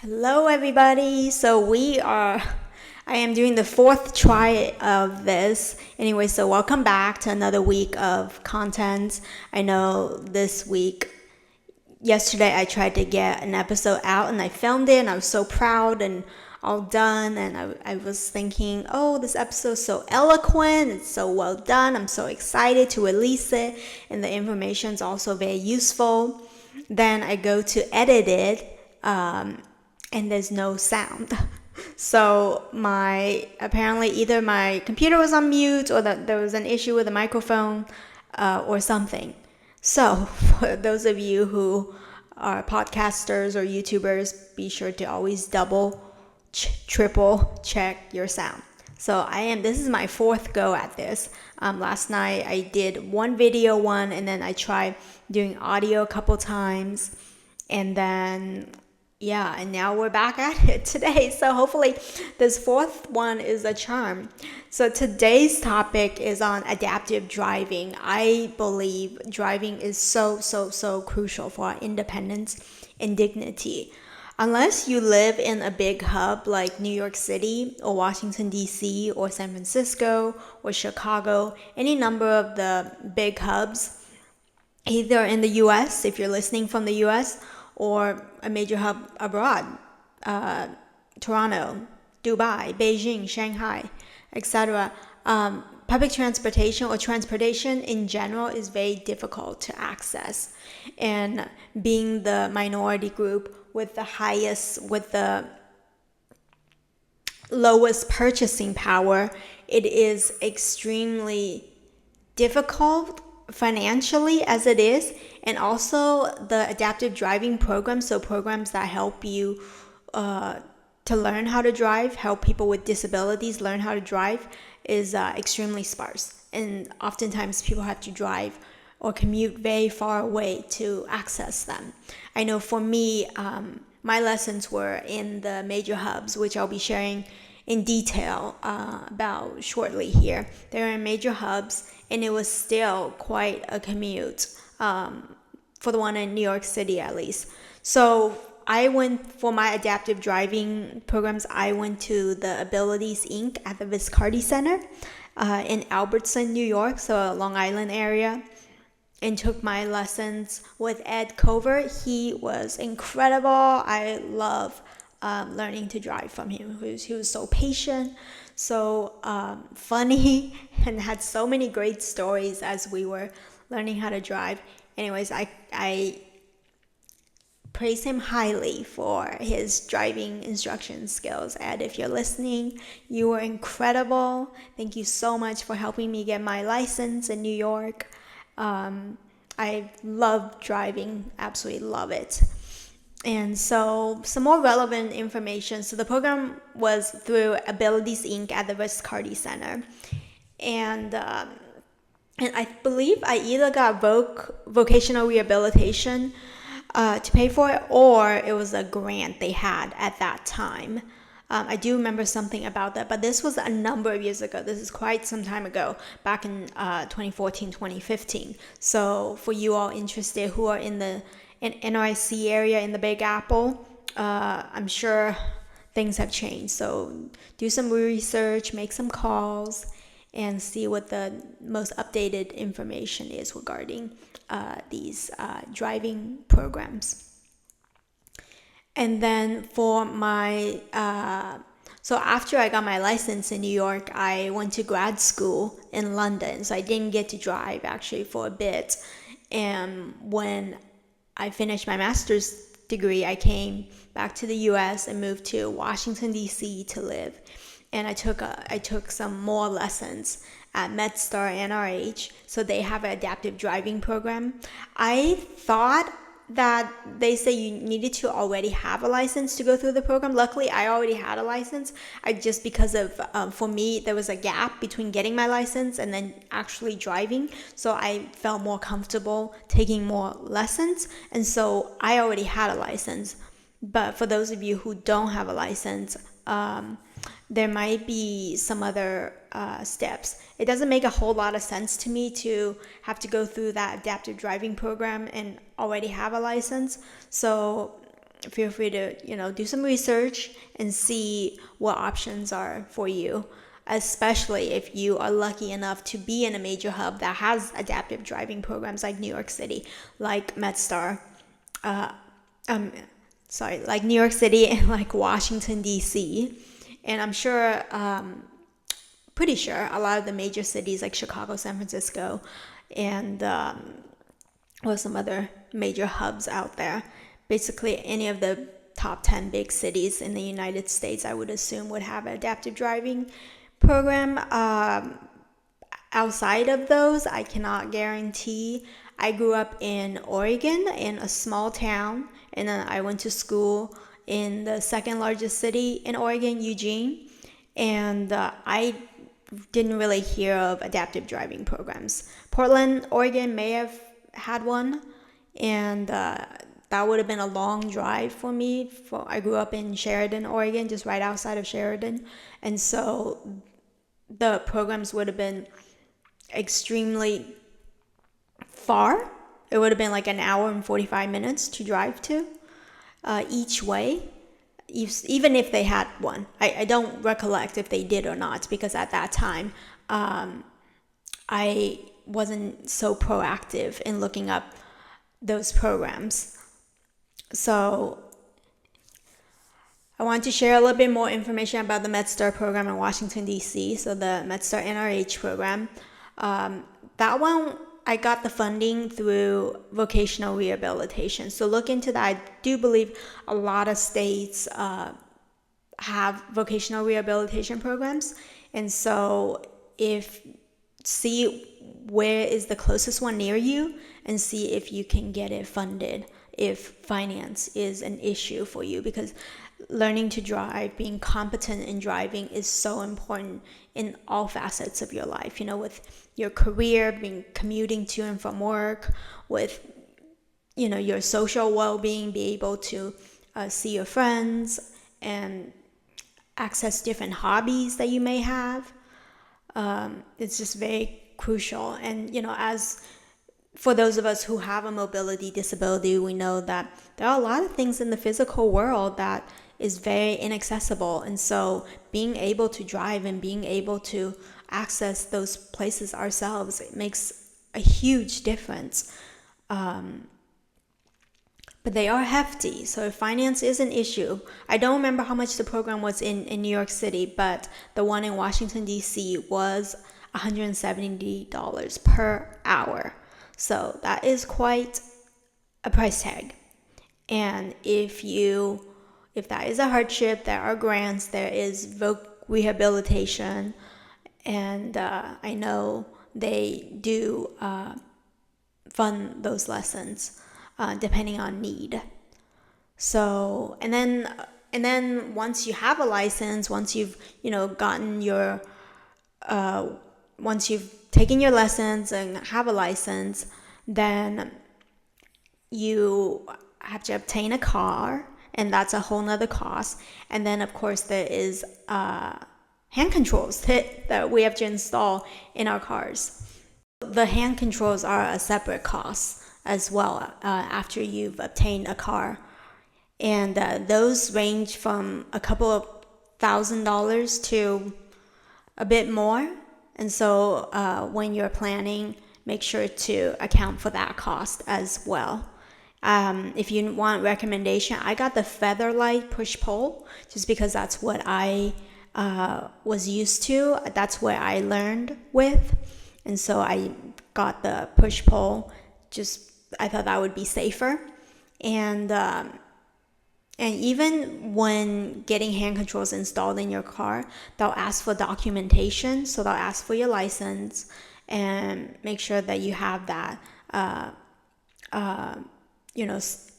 Hello, everybody. I am doing the fourth try of this. Anyway, so welcome back to another week of content. I know yesterday I tried to get an episode out and I filmed it and I was so proud and all done. And I was thinking, oh, this episode's so eloquent. It's so well done. I'm so excited to release it. And the information is also very useful. Then I go to edit it. And there's no sound. So apparently either my computer was on mute or that there was an issue with the microphone or something. So for those of you who are podcasters or YouTubers, be sure to always triple check your sound. So this is my fourth go at this. Last night I did one video and then I tried doing audio a couple times, and then and now we're back at it today. So hopefully this fourth one is a charm. So today's topic is on adaptive driving. I believe driving is so crucial for our independence and dignity. Unless you live in a big hub like New York City or Washington, D.C. or San Francisco or Chicago, any number of the big hubs, either in the U.S., if you're listening from the U.S., or a major hub abroad, Toronto, Dubai, Beijing, Shanghai, etc. Public transportation or transportation in general is very difficult to access. And being the minority group with the lowest purchasing power, it is extremely difficult financially as it is, and also the adaptive driving programs, so programs that help you to learn how to drive, help people with disabilities learn how to drive, is extremely sparse, and oftentimes people have to drive or commute very far away to access them. I know for me, my lessons were in the major hubs, which I'll be sharing in detail about shortly here. They're in major hubs, and it was still quite a commute for the one in New York City at least. So I went for my adaptive driving programs. I went to the Abilities Inc. at the Viscardi Center in Albertson, New York, so Long Island area, and took my lessons with Ed Cover. He was incredible. I love learning to drive from him. He was so patient, so funny, and had so many great stories as we were learning how to drive. Anyways, I praise him highly for his driving instruction skills. Ed, if you're listening, you were incredible. Thank you so much for helping me get my license in New York. I love driving, absolutely love it. And so some more relevant information. So the program was through Abilities Inc. at the Viscardi Center. And I believe I either got vocational rehabilitation to pay for it, or it was a grant they had at that time. I do remember something about that, but this was a number of years ago. This is quite some time ago, back in 2014, 2015. So for you all interested who are in the NYC area in the Big Apple, I'm sure things have changed. So do some research, make some calls, and see what the most updated information is regarding these driving programs. And then for so after I got my license in New York, I went to grad school in London. So I didn't get to drive actually for a bit. And when I finished my master's degree, I came back to the US and moved to Washington, D.C. to live. And I took some more lessons at MedStar NRH. So they have an adaptive driving program. I thought that they say you needed to already have a license to go through the program. Luckily, I already had a license. Because of, for me, there was a gap between getting my license and then actually driving. So I felt more comfortable taking more lessons. And so I already had a license. But for those of you who don't have a license, there might be some other steps. It doesn't make a whole lot of sense to me to have to go through that adaptive driving program and already have a license. So feel free to, do some research and see what options are for you, especially if you are lucky enough to be in a major hub that has adaptive driving programs like New York City, like MedStar, like New York City and like Washington, D.C. And I'm sure, pretty sure a lot of the major cities like Chicago, San Francisco, and some other major hubs out there. Basically, any of the top 10 big cities in the United States, I would assume, would have an adaptive driving program. Outside of those, I cannot guarantee. I grew up in Oregon, in a small town, and then I went to school in the second largest city in Oregon, Eugene, and I didn't really hear of adaptive driving programs. Portland, Oregon may have had one, and that would have been a long drive for me. I grew up in Sheridan, Oregon, just right outside of Sheridan, and so the programs would have been extremely far. It would have been like an hour and 45 minutes to drive to each way, even if they had one. I don't recollect if they did or not, because at that time I wasn't so proactive in looking up those programs. So I want to share a little bit more information about the MedStar program in Washington, D.C. So the MedStar NRH program, that one, I got the funding through vocational rehabilitation. So look into that. I do believe a lot of states have vocational rehabilitation programs. And so see where is the closest one near you and see if you can get it funded, if finance is an issue for you, because learning to drive, being competent in driving is so important in all facets of your life, with your career, commuting to and from work, with, your social well-being, be able to see your friends and access different hobbies that you may have. It's just very crucial. And, as for those of us who have a mobility disability, we know that there are a lot of things in the physical world that is very inaccessible. And so being able to drive and being able to access those places ourselves, it makes a huge difference. But they are hefty, so if finance is an issue, I don't remember how much the program was in New York City, but the one in Washington, D.C. was $170 per hour. So that is quite a price tag. And if that is a hardship, there are grants, there is rehabilitation, and I know they do fund those lessons depending on need. So, and then once you have a license, once you've gotten your once you've taken your lessons and have a license, then you have to obtain a car, and that's a whole nother cost. And then of course there is hand controls that we have to install in our cars. The hand controls are a separate cost as well after you've obtained a car, and those range from a couple of $1,000s to a bit more. And so when you're planning, make sure to account for that cost as well. If you want recommendation, I got the Featherlight push-pull just because that's what I was used to. That's what I learned with. And so I got the push-pull. I thought that would be safer. And even when getting hand controls installed in your car, they'll ask for documentation. So they'll ask for your license and make sure that you have that,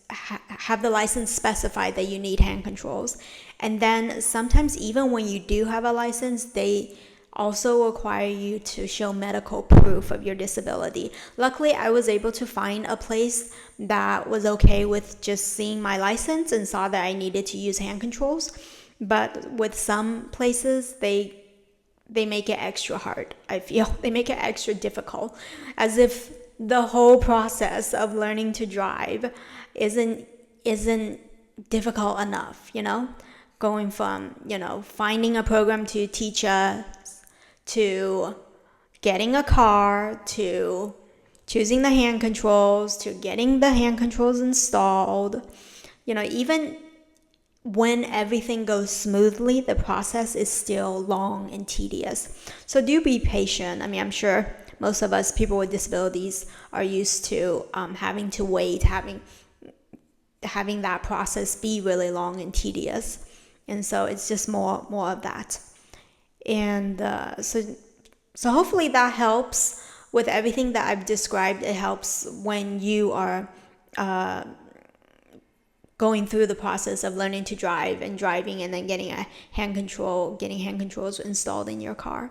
have the license specify that you need hand controls. And then sometimes even when you do have a license, they also require you to show medical proof of your disability. Luckily, I was able to find a place that was okay with just seeing my license and saw that I needed to use hand controls. But with some places, they make it extra hard, I feel. They make it extra difficult, as if the whole process of learning to drive isn't difficult enough, going from, finding a program to teach us, to getting a car, to choosing the hand controls, to getting the hand controls installed. Even when everything goes smoothly, the process is still long and tedious. So do be patient. I'm sure most of us, people with disabilities, are used to having to wait, having that process be really long and tedious. And so it's just more of that. And so hopefully that helps with everything that I've described. It helps when you are going through the process of learning to drive and driving, and then getting hand controls installed in your car.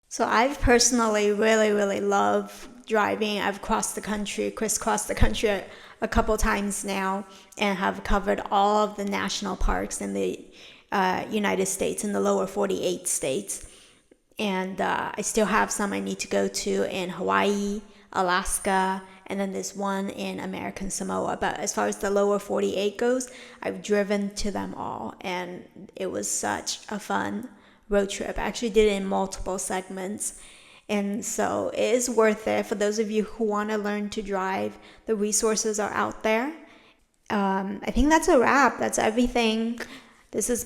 So I've personally really love driving. I've crisscrossed the country a couple times now, and have covered all of the national parks in the United States, in the lower 48 states. And I still have some I need to go to in Hawaii, Alaska, and then there's one in American Samoa. But as far as the lower 48 goes, I've driven to them all, and it was such a fun road trip. I actually did it in multiple segments. And so it is worth it for those of you who want to learn to drive. The resources are out there. I think that's a wrap. That's everything. This is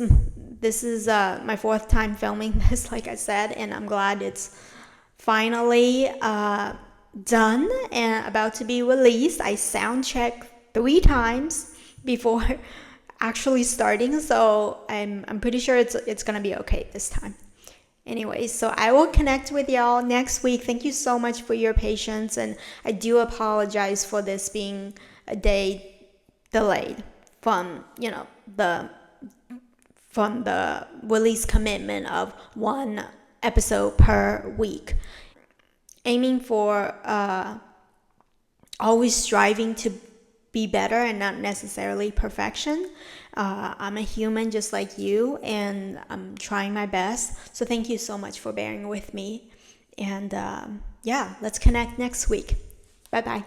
my fourth time filming this, like I said, and I'm glad it's finally done and about to be released. I sound checked 3 times before actually starting, so I'm pretty sure it's gonna be okay this time. Anyways, so I will connect with y'all next week. Thank you so much for your patience, and I do apologize for this being a day delayed from the release commitment of 1 episode per week. Aiming for always striving to be better and not necessarily perfection. I'm a human just like you, and I'm trying my best. So thank you so much for bearing with me. And let's connect next week. Bye-bye.